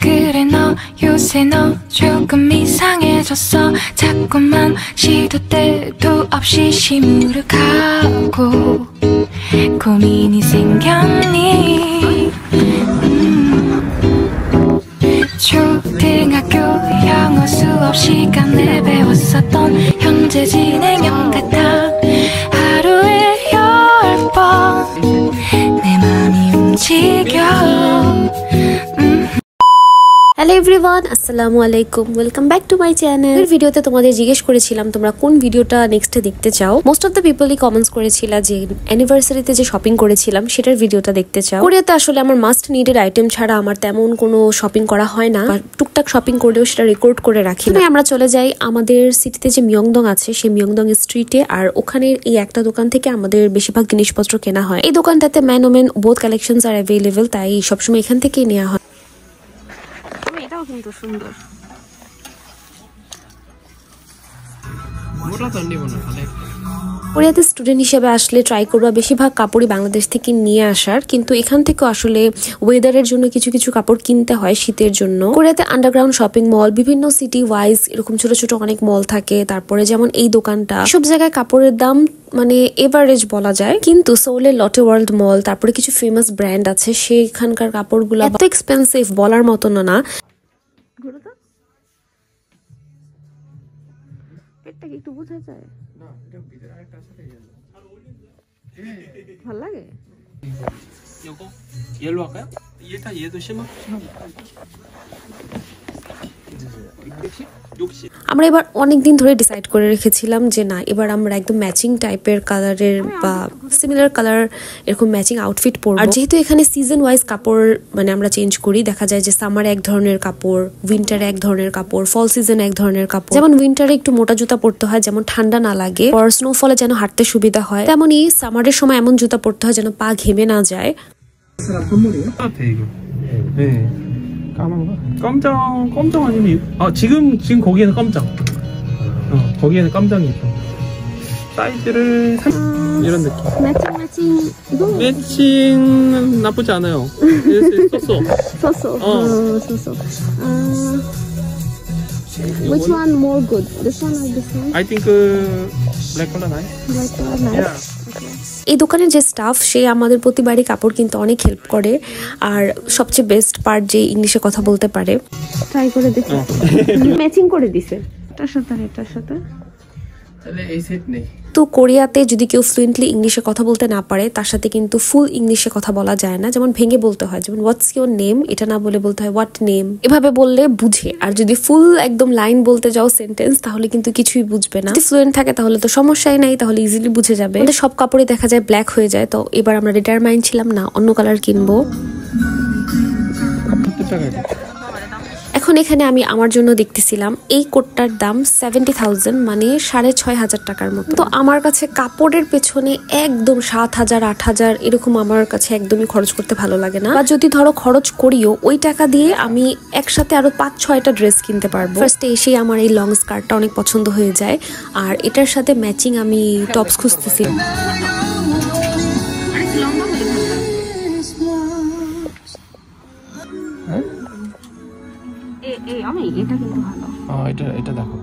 그래 너 요새 너 조금 이상해졌어 자꾸만 시도 때도 없이 시무룩하고 고민이 생겼니 초등학교 영어 수업 시간에 배웠었던 현재 진행형 같아 하루에 10번 내 맘이 움직여 hello everyone আসসালামু আলাইকুম welcome back to my channel. এই ভিডিওতে তোমাদের জিজ্ঞেস করেছিলাম তোমরা কোন ভিডিওটা নেক্সটে দেখতে চাও। মোস্ট অফ দ্য পিপলই কমেন্টস করেছিলা যে অ্যানিভার্সারিতে যে শপিং করেছিলাম সেটার ভিডিওটা দেখতে চাও। কোরিয়াতে আসলে আমার মাস্ট নিডেড আইটেম ছাড়া আমার তেমন কোনো শপিং করা হয় না, টুকটাক শপিং করলেও সেটা রেকর্ড করে রাখি না। আমরা চলে যাই আমাদের সিটিতে যে মিয়ংদং আছে সেই মিয়ংদং স্ট্রিটে, আর ওখানে এই একটা দোকান থেকে আমাদের বেশিরভাগ জিনিসপত্র কেনা হয়। এই দোকানটাতে ম্যান ওমেন বোথ কালেকশনস আর অ্যাভেলেবল, তাই সবসময় এখান থেকেই নেওয়া হয়। এটাও কিন্তু সুন্দর। কোরিয়াতে স্টুডেন্ট হিসেবে আসলে ট্রাই করবা বেশিরভাগ কাপড়ই বাংলাদেশ থেকে নিয়ে আসার, কিন্তু এখান থেকেও আসলে ওয়েদারের জন্য কিছু কিছু কাপড় কিনতে হয় শীতের জন্য। কোরিয়াতে আন্ডারগ্রাউন্ড শপিং মল, বিভিন্ন সিটি ওয়াইজ এরকম ছোট ছোট অনেক মল থাকে। তারপরে যেমন এই দোকানটা, সব জায়গায় কাপড়ের দাম মানে এভারেজ বলা যায়, কিন্তু সোলের লটে ওয়ার্ল্ড মল, তারপরে কিছু ফেমাস ব্র্যান্ড আছে, সেখানকার কাপড়গুলো এত এক্সপেন্সিভ বলার মতো না। পেটটা কি একটু বোঝা যায়? না, এটা ভিতরে আরেকটা আছে এই জন্য। ভালো লাগে। 이거 얘로 할까요? 일단 얘도 심어. আমরা এবার অনেকদিন ধরে ডিসাইড করে রেখেছিলাম যে না, এবার আমরা একদম ম্যাচিং টাইপের কালারের বা সিমিলার কালার এরকম ম্যাচিং আউটফিট পরবো। আর যেহেতু এখানে সিজন ওয়াইজ কাপড় মানে আমরা চেঞ্জ করি, দেখা যায় যে সামারে এক ধরনের কাপড়, উইন্টারে এক ধরনের কাপড়, ফল সিজনে এক ধরনের কাপড়। যেমন উইন্টারে একটু মোটা জুতা পরতে হয় যেমন ঠান্ডা না লাগে, আর স্নোফলে যেন হাঁটতে সুবিধা হয়, তেমনই সামারের সময় এমন জুতা পরতে হয় যেন পা ঘেমে না যায়। 깜장 아니면 지금 거기에는 깜장. 거기에는 깜장이 있어. 사이즈를 이런 느낌. 매칭 이거 매칭 나쁘지 않아요. 썼어. 소소. Which one more good? This one or this one? I think black color nice. Black color nice. Yeah. এই দোকানের যে স্টাফ সে আমাদের প্রতিবারই কাপড় কিনতে অনেক হেল্প করে, আর সবচেয়ে বেস্ট পার্ট যে ইংলিশে কথা বলতে পারে। ট্রাই করে দেখি, ম্যাচিং করে দিছে এটার সাথে। তাহলে এই সেট নেই। তো কোরিয়াতে যদি কেউ ফ্লুয়েন্টলি ইংলিশে কথা বলতে না পারে তার সাথে কিন্তু ফুল ইংলিশে কথা বলা যায় না, যেমন ভেঙে বলতে হয়, যেমন হোয়াটস ইউর নেম এটা না বলে বলতে হয় হোয়াট নেম। এভাবে বললে বুঝে, আর যদি ফুল একদম লাইন বলতে যাও সেন্টেন্স তাহলে কিন্তু কিছুই বুঝবে না। যদি ফ্লুয়েন্ট থাকে তাহলে তো সমস্যাই নাই, তাহলে ইজিলি বুঝে যাবে। আমাদের সব কাপড়ে দেখা যায় ব্ল্যাক হয়ে যায়, তো এবার আমরা ডিটারমাইন্ড ছিলাম না অন্য কালার কিনবো। এখন এখানে আমি আমার জন্য দেখতেছিলাম এই কোটটার দাম 70,000 মানে 6,500 টাকার মতো। তো আমার কাছে কাপড়ের পেছনে একদম 7,000 8,000 এরকম আমার কাছে একদমই খরচ করতে ভালো লাগে না। বা যদি ধরো খরচ করিও ওই টাকা দিয়ে আমি একসাথে আরো 5-6টা ড্রেস কিনতে পারবো। ফার্স্টে এসে আমার এই লং স্কার্টটা অনেক পছন্দ হয়ে যায়, আর এটার সাথে ম্যাচিং আমি টপস খুঁজতেছি। এটা দেখো।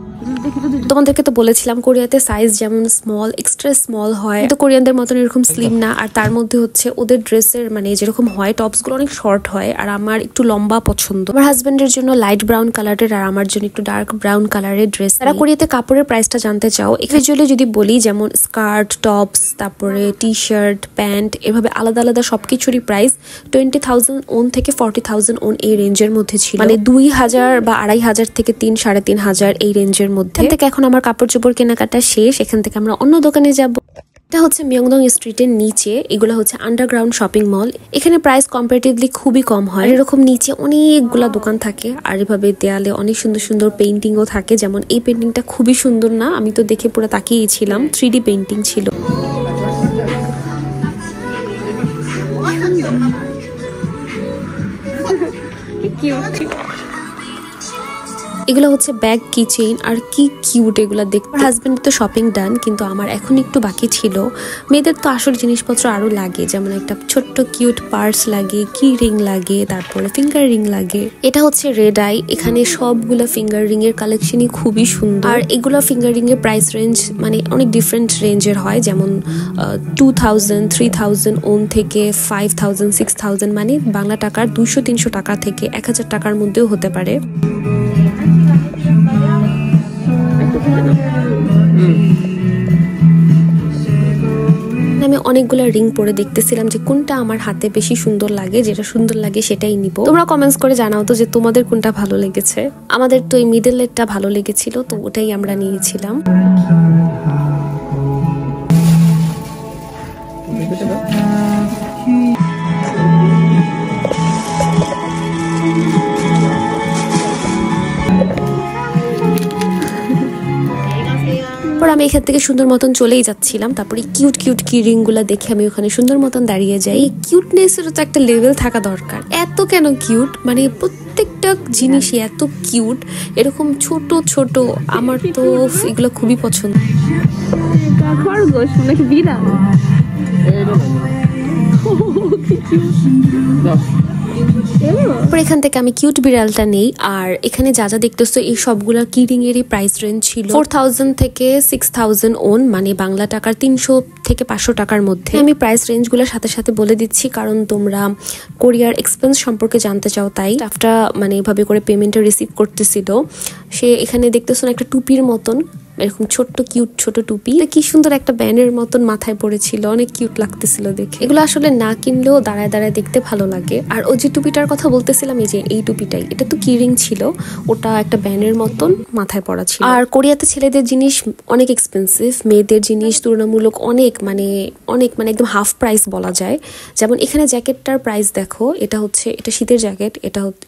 তোমাদেরকে তো বলেছিলাম কোরিয়াতে সাইজ যেমন স্মল, এক্সট্রা স্মল হয়, তো কোরিয়ানদের মতন এরকম স্লিম না। আর তার মধ্যে হচ্ছে ওদের ড্রেসের মানে যেরকম হয় টপস গুলো অনেক শর্ট হয়, আর আমার একটু লম্বা পছন্দ। আমার হাজবেন্ডের জন্য লাইট ব্রাউন কালারের আর আমার জন্য একটু ডার্ক ব্রাউন কালারের ড্রেস। তারা কোরিয়াতে কাপড়ের প্রাইসটা জানতে চাও, ইন্ডিভিজুয়ালি যদি বলি যেমন স্কার্ট, টপস, তারপরে টি শার্ট, প্যান্ট, এভাবে আলাদা আলাদা সবকিছুরই প্রাইস 20,000 ওন থেকে 40,000 ওন এই রেঞ্জের মধ্যে ছিল, মানে 2,000 বা 2,500 থেকে 3-3,500 এই রেঞ্জের মধ্যে। এখন আমার কাপড় চোপড় কেনাকাটা শেষ, এখান থেকে আমরা অন্য দোকানে যাব। এটা হচ্ছে মিয়ংদং স্ট্রিটের নিচে, এগুলো হচ্ছে আন্ডারগ্রাউন্ড শপিং মল। এখানে প্রাইস কম্পারেটিভলি খুবই কম হয়। এরকম নিচে অনেকগুলা দোকান থাকে, আর এভাবে দেয়ালে অনেক সুন্দর সুন্দর পেইন্টিংও থাকে। যেমন এই পেইন্টিংটা খুবই সুন্দর না, আমি তো দেখে পুরো তাকিয়েছিলাম, 3D পেইন্টিং ছিল। এগুলো হচ্ছে ব্যাগ, কি চেইন, আর কি কিউট এগুলো দেখতে। আমার হাজবেন্ডের তো শপিং ডান, কিন্তু আমার এখন একটু বাকি ছিল। মেয়েদের তো আসল জিনিসপত্র আরো লাগে, যেমন একটা ছোট্ট কিউট পার্স লাগে, কি রিং লাগে, তারপরে ফিঙ্গার রিং লাগে। এটা হচ্ছে রেড আই। এখানে সবগুলো ফিঙ্গার রিং এর কালেকশনই খুবই সুন্দর। আর এগুলো ফিঙ্গার রিং এর প্রাইস রেঞ্জ মানে অনেক ডিফারেন্ট রেঞ্জের হয়, যেমন 2000, 3000 ওন থেকে 5000, 6000, মানে বাংলা টাকার 200-300 টাকা থেকে 1000 টাকার মধ্যেও হতে পারে। আমি অনেকগুলো রিং পরে দেখতেছিলাম যে কোনটা আমার হাতে বেশি সুন্দর লাগে, যেটা সুন্দর লাগে সেটাই নিব। তোমরা কমেন্টস করে জানাও তো যে তোমাদের কোনটা ভালো লেগেছে। আমাদের তো এই মিডলেরটা ভালো লেগেছিল, তো ওটাই আমরা নিয়েছিলাম। আমি এখান থেকে সুন্দর মতন চলেই যাচ্ছিলাম। তারপরে কিউট কিউট কি রিং গুলা দেখে আমি ওখানে সুন্দর মতন দাঁড়িয়ে যাই। এই কিউটনেসের তো একটা লেভেল থাকা দরকার। এত কেন কিউট, মানে প্রত্যেকটা জিনিসই এত কিউট, এরকম ছোট ছোট। আমার তো এগুলো খুবই পছন্দ। খরগোশ নাকি বিড়াল? এখান থেকে আমি কিউট বিড়ালটা নেই। আর এখানে যা যা দেখতেছো এই সবগুলা কি রিং এরই প্রাইস রেঞ্জ ছিল 4000 থেকে 6000 ওন, মানে বাংলা টাকার 300 থেকে 500 টাকার মধ্যে। আমি প্রাইস রেঞ্জ গুলোর সাথে সাথে বলে দিচ্ছি, কারণ তোমরা কোরিয়ার এক্সপেন্স সম্পর্কে জানতে চাও। তাই স্টাফটা মানে এভাবে করে পেমেন্টটা রিসিভ করতেছিল। সে এখানে দেখতেছো একটা টুপির মতন, এরকম ছোট্ট কিউট ছোট টুপি, কি সুন্দর একটা ব্যানের মতন মাথায় পড়েছিল, অনেক কিউট লাগতেছিল দেখে। এগুলো আসলে না কিনলেও দাঁড়ায় দাঁড়ায় দেখতে ভালো লাগে। আর ও যে টুপিটার কথা বলতেছিলাম, এই যে এই টুপিটাই, এটা তো কি রিং ছিল, ওটা একটা ব্যানের মতন মাথায় পড়া ছিল। আর কোরিয়াতে ছেলেদের জিনিস অনেক এক্সপেন্সিভ, মেয়েদের জিনিস তুলনামূলক অনেক মানে একদম হাফ প্রাইস বলা যায়। যেমন এখানে জ্যাকেটটার প্রাইস দেখো, এটা শীতের জ্যাকেট,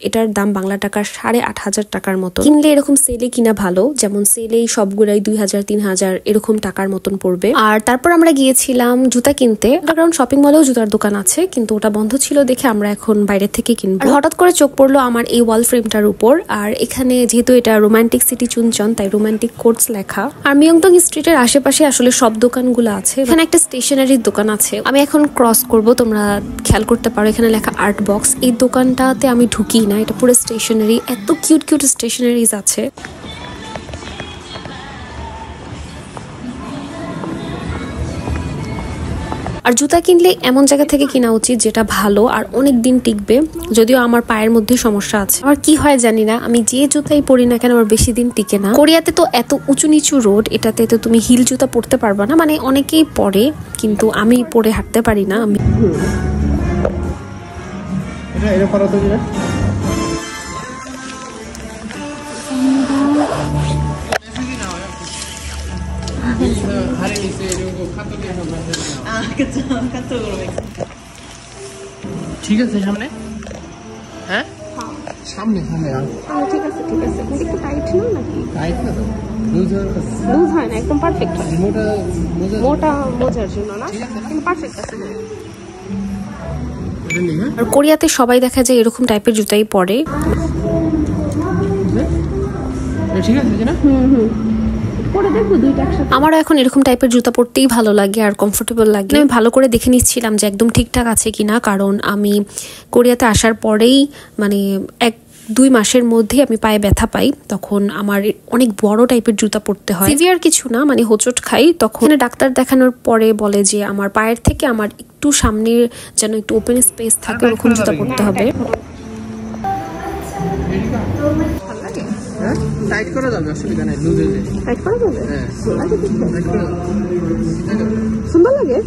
এটার দাম বাংলা টাকার 8500 টাকার মতো। কিনলে এরকম সেলে কিনা ভালো, যেমন সেলেই সবগুলাই 2000-3000 এরকম টাকার মতন পড়বে। আর তারপর আমরা গিয়েছিলাম জুতা কিনতে। কারণ শপিং মলেও জুতার দোকান আছে, কিন্তু ওটা বন্ধ ছিল দেখে আমরা এখন বাইরে থেকে কিনবো। হঠাৎ করে চোখ পড়লো আমার এই ওয়াল ফ্রেমটার উপর। আর এখানে যেহেতু এটা রোমান্টিক সিটি চুনচন, তাই রোমান্টিক কোটস লেখা। আর মিয়ংদং স্ট্রিটের আশেপাশে আসলে সব দোকানগুলো আছে। এখানে একটা স্টেশনারির দোকান আছে, আমি এখন ক্রস করব, তোমরা খেয়াল করতে পারো এখানে লেখা আর্ট বক্স। এই দোকানটাতে আমি ঢুকি না, এটা পুরো স্টেশনারি, এত কিউট কিউট স্টেশনারিজ আছে। আর জুতা কিনলে এমন জায়গা থেকে কিনা উচিত যেটা ভালো আর অনেক দিন টিকবে। যদিও আমার পায়ের মধ্যে সমস্যা আছে, আমার কি হয় জানি না, আমি যে জুতাই পরি না কেন আমার বেশি দিন টিকে না। কোরিয়াতে তো এত উঁচু নিচু রোড, এটাতে তো তুমি হিল জুতা পরতে পারবা না, মানে অনেকেই পরে, কিন্তু আমি পরে হাঁটতে পারি না। আমি ঠিক আছে সামনে, হ্যাঁ সামনে সামনে ঠিক আছে একটু টাইট না নাকি? টাইট না তো, লুজ হয় না, একদম পারফেক্ট হয়। মোটা মোজার জন্য না, কিন্তু পারফেক্ট আছে। আর কোরিয়াতে সবাই দেখা যায় এরকম টাইপের জুতাই পরে। ঠিক আছে না? আমারও এখন এরকম টাইপের জুতা পরতেই ভালো লাগে আর কমফোর্টেবল লাগে। আমি ভালো করে দেখে নিচ্ছিলাম যে একদম ঠিকঠাক আছে কিনা, কারণ আমি কোরিয়াতে আসার পরেই মানে 1-2 মাসের মধ্যে আমি পায়ে ব্যথা পাই, তখন আমার অনেক বড় টাইপের জুতা পরতে হয়। সিভিয়ার কিছু না, মানে হোঁচট খাই। তখন ডাক্তার দেখানোর পরে বলে যে আমার পায়ের থেকে আমার একটু সামনে যেন একটু ওপেন স্পেস থাকে, ওরকম জুতা পরতে হবে। টাইট করা যাবে, অসুবিধা নাই, লুজ হয়ে যায়। টাইট করা যাবে? হ্যাঁ, টাইট করা যাবে। সুন্দর লাগে।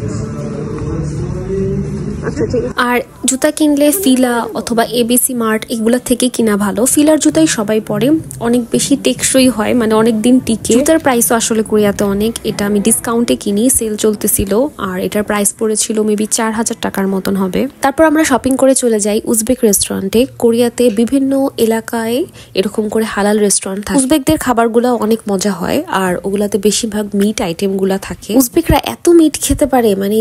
আচ্ছা ঠিক আছে। আর জুতা কিনলে ফিলা অথবা এবিসি মার্ট এগুলা থেকে কিনা ভালো। ফিলার জুতাই সবাই পরে, অনেক বেশি টেকসই হয়, মানে অনেক দিন টিকে। জুতার প্রাইসও আসলে কোরিয়াতে অনেক। এটা আমি ডিসকাউন্টে কিনি, সেল চলতেছিল, আর এটার প্রাইস পড়েছিল মেবি 4000 টাকার মতন হবে। তারপর আমরা শপিং করে চলে যাই উজবেক রেস্টুরেন্টে। কোরিয়াতে বিভিন্ন এলাকায় এরকম করে হালাল রেস্টুরেন্ট থাকে। উজবেকদের খাবারগুলো অনেক মজা হয়, আর ওগুলাতে বেশিরভাগ মিট আইটেম গুলা থাকে। উজবেকরা এত মিট খেতে পারে, মানে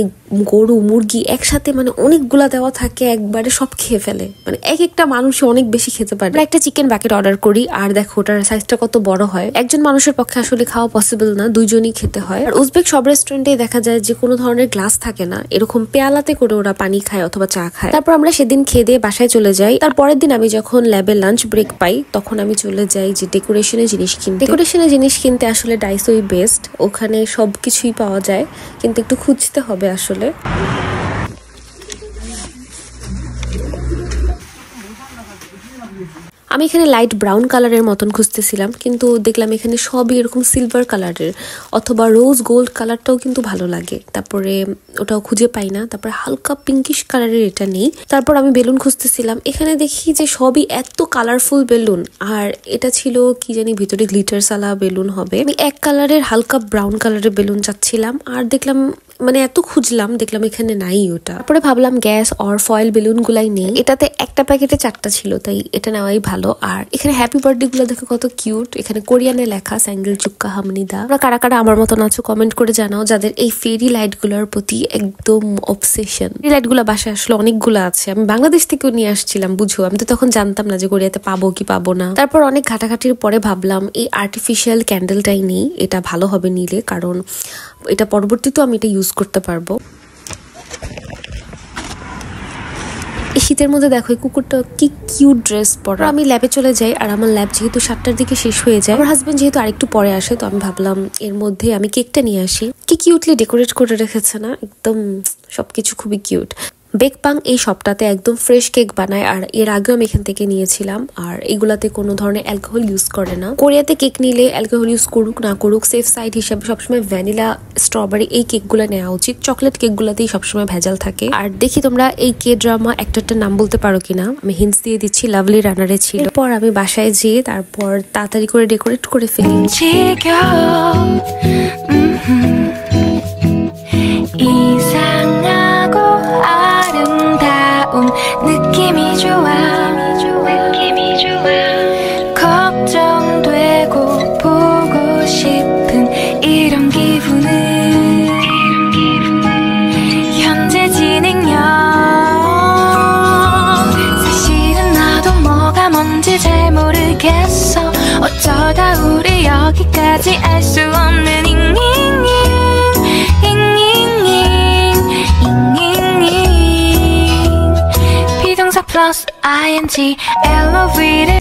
গরু মুরগি কি একসাথে মানে অনেকগুলা দেওয়া থাকে, একবারে সব খেয়ে ফেলে, মানে এক একটা মানুষ অনেক বেশি খেতে পারে। একটা চিকেন বাকেট অর্ডার করি আর দেখো ওটার সাইজটা কত বড় হয়। একজন মানুষের পক্ষে আসলে খাওয়া পসিবল না, দুইজনই খেতে হয়। আর উজবেক সব রেস্টুরেন্টেই দেখা যায় যে কোনো ধরনের গ্লাস থাকে না, এরকম পেয়ালাতে করে ওরা পানি খায় অথবা চা খায়। তারপর আমরা সেদিন খেয়ে দিয়ে বাসায় চলে যাই। তারপরের দিন আমি যখন ল্যাবে লাঞ্চ ব্রেক পাই তখন আমি চলে যাই যে ডেকোরেশনের জিনিস কিনতে। ডেকোরেশনের জিনিস কিনতে আসলে ডাইসোই বেস্ট, ওখানে সবকিছুই পাওয়া যায়, কিন্তু একটু খুঁজতে হবে আসলে। আমি এখানে লাইট ব্রাউন কালারের মতন খুঁজতেছিলাম, কিন্তু দেখলাম এখানে সবই এরকম সিলভার কালারের অথবা রোজ গোল্ড কালারটাও কিন্তু ভালো লাগে। তারপরে ওটাও খুঁজে পাই না। তারপরে হালকা পিঙ্কিশ কালারের এটা নেই। তারপর আমি বেলুন খুঁজতেছিলাম, এখানে দেখি যে সবই এত কালারফুল বেলুন, আর এটা ছিল কি জানি ভিতরে গ্লিটার সালা বেলুন হবে। আমি এক কালারের হালকা ব্রাউন কালারের বেলুন চাচ্ছিলাম, আর দেখলাম মানে এত খুঁজলাম দেখলাম এখানে নাই ওটা। তারপরে ভাবলাম গ্যাস অর ফয়েল বেলুন গুলাই নেই, এটাতে একটা প্যাকেটে 4টা ছিল, তাই এটা নেওয়াই ভালো। আর এখানে হ্যাপি বার্থডে গুলো দেখো কত কিউট, এখানে কোরিয়ানে লেখা স্যাঙ্গেল চুক্কা হামনিদা। তোমরা কারা কারা আমার মতন আছো কমেন্ট করে জানাও, যাদের এই ফেরি লাইট গুলোর প্রতি একদম অবসেশন। এই লাইট গুলো বাসায় আসলে অনেকগুলো আছে, আমি বাংলাদেশ থেকেও নিয়ে আসছিলাম, বুঝো আমি তো তখন জানতাম না যে কোরিয়াতে পাবো কি পাবো না। তারপর অনেক ঘাটাঘাটির পরে ভাবলাম এই আর্টিফিশিয়াল ক্যান্ডেলটাই নেই, এটা ভালো হবে নিলে, কারণ এটা পরবর্তীতেও আমি এটা ইউজ করতে পারবো। এই শীতের মধ্যে দেখো এই কুকুরটা কি কিউট ড্রেস পরা। আমি ল্যাবে চলে যাই, আর আমার ল্যাব যেহেতু 7টার দিকে শেষ হয়ে যায়, আমার হাজবেন্ড যেহেতু আরেকটু পরে আসে, তো আমি ভাবলাম এর মধ্যে আমি কেকটা নিয়ে আসি। কি কিউটলি ডেকোরেট করে রেখেছে না, একদম সবকিছু খুবই কিউট। বেকপাং এই শপটাতে একদম ফ্রেশ কেক বানায়, আর এর আগেও আমি এখান থেকে নিয়েছিলাম। আর এগুলাতে কোনো ধরনের অ্যালকোহল ইউজ করে না। কোরিয়াতে কেক নিলে অ্যালকোহল ইউজ করুক না করুক, সেফ সাইড হিসাবে সবসময় ভ্যানিলা স্ট্রবেরি এই কেকগুলো নেওয়া উচিত। চকলেট কেকগুলোতেই সবসময় ভেজাল থাকে। আর দেখি তোমরা এই কে ড্রামা অ্যাক্টরটার নাম বলতে পারো কিনা, আমি হিন্টস দিয়ে দিচ্ছি, লাভলি রানারে ছিল। এরপর আমি বাসায় যেয়ে তারপর তাড়াতাড়ি করে ডেকোরেট করে ফেলি। 느낌이 좋아 걱정되고 보고 싶은 이런 기분은 현재 진행형 사실은 나도 뭐가 뭔지 잘 모르겠어 어쩌다 우리 여기까지 알 수 없는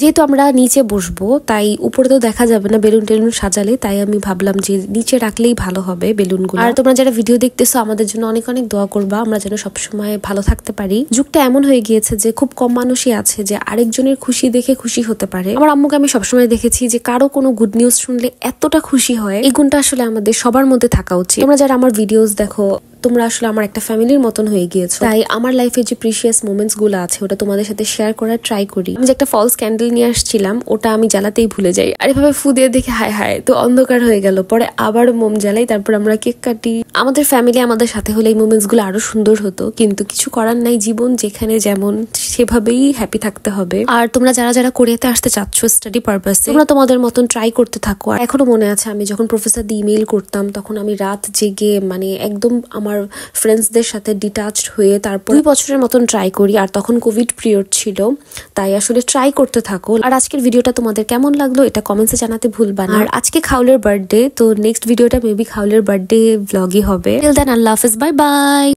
যেহেতু আমরা নিচে বসবো তাই উপরে তো দেখা যাবে না বেলুন টেলুন সাজালে, তাই আমি ভাবলাম যে নিচে রাখলেই ভালো হবে বেলুনগুলো। আর তোমরা যারা ভিডিও দেখতেছো আমাদের জন্য অনেক অনেক দোয়া করবা, আমরা যেন সবসময় ভালো থাকতে পারি। যুগটা এমন হয়ে গিয়েছে যে খুব কম মানুষই আছে যে আরেকজনের খুশি দেখে খুশি হতে পারে। আমার আম্মুকে আমি সবসময় দেখেছি যে কারো কোনো গুড নিউজ শুনলে এতটা খুশি হয়, এই গুণটা আসলে আমাদের সবার মধ্যে থাকা উচিত। তোমরা যারা আমার ভিডিওস দেখো তোমরা আসলে আমার একটা ফ্যামিলির মতন হয়ে গিয়েছো, তাই আমার লাইফে যে প্রিশিয়াস মোমেন্টস গুলো আছে ওটা তোমাদের সাথে শেয়ার করার ট্রাই করি। আমি যে একটা ফলস ক্যান্ডেল নিয়ে আসছিলাম ওটা আমি জ্বালাতেই ভুলে যাই, আর এভাবে ফু দিয়ে দেখে হায় হায় তো অন্ধকার হয়ে গেল। পরে আবার মোম জ্বালাই, তারপর আমরা কেক কাটি। আমাদের ফ্যামিলি আমাদের সাথে হলে এই মোমেন্টস গুলো আরো সুন্দর হতো, কিন্তু কিছু করার নাই, জীবন যেখানে যেমন সেভাবেই হ্যাপি থাকতে হবে। আর তোমরা যারা যারা কোরিয়াতে আসতে চাচ্ছ স্টাডি পারপাসে, তোমরা তোমাদের মতন ট্রাই করতে থাকো। আর এখনো মনে আছে আমি যখন প্রফেসর দিয়ে ইমেইল করতাম তখন আমি রাত জেগে মানে একদম আমার ফ্রেন্ডস সাথে ডিটাচড হয়ে তারপর 2 বছরের মতন ট্রাই করি। আর তখন কোভিড পিরিয়ড ছিল, তাই আসলে ট্রাই করতে থাকো। আর আজকের ভিডিওটা তোমাদের কেমন লাগলো এটা কমেন্টসে জানাতে ভুলবা না। আর আজকে খাউলের বার্থডে, তো নেক্সট ভিডিওটা মেবি খাউলের বার্থডে ব্লগই হবে। টিল দেন আল্লাহ হাফেজ, বাই বাই।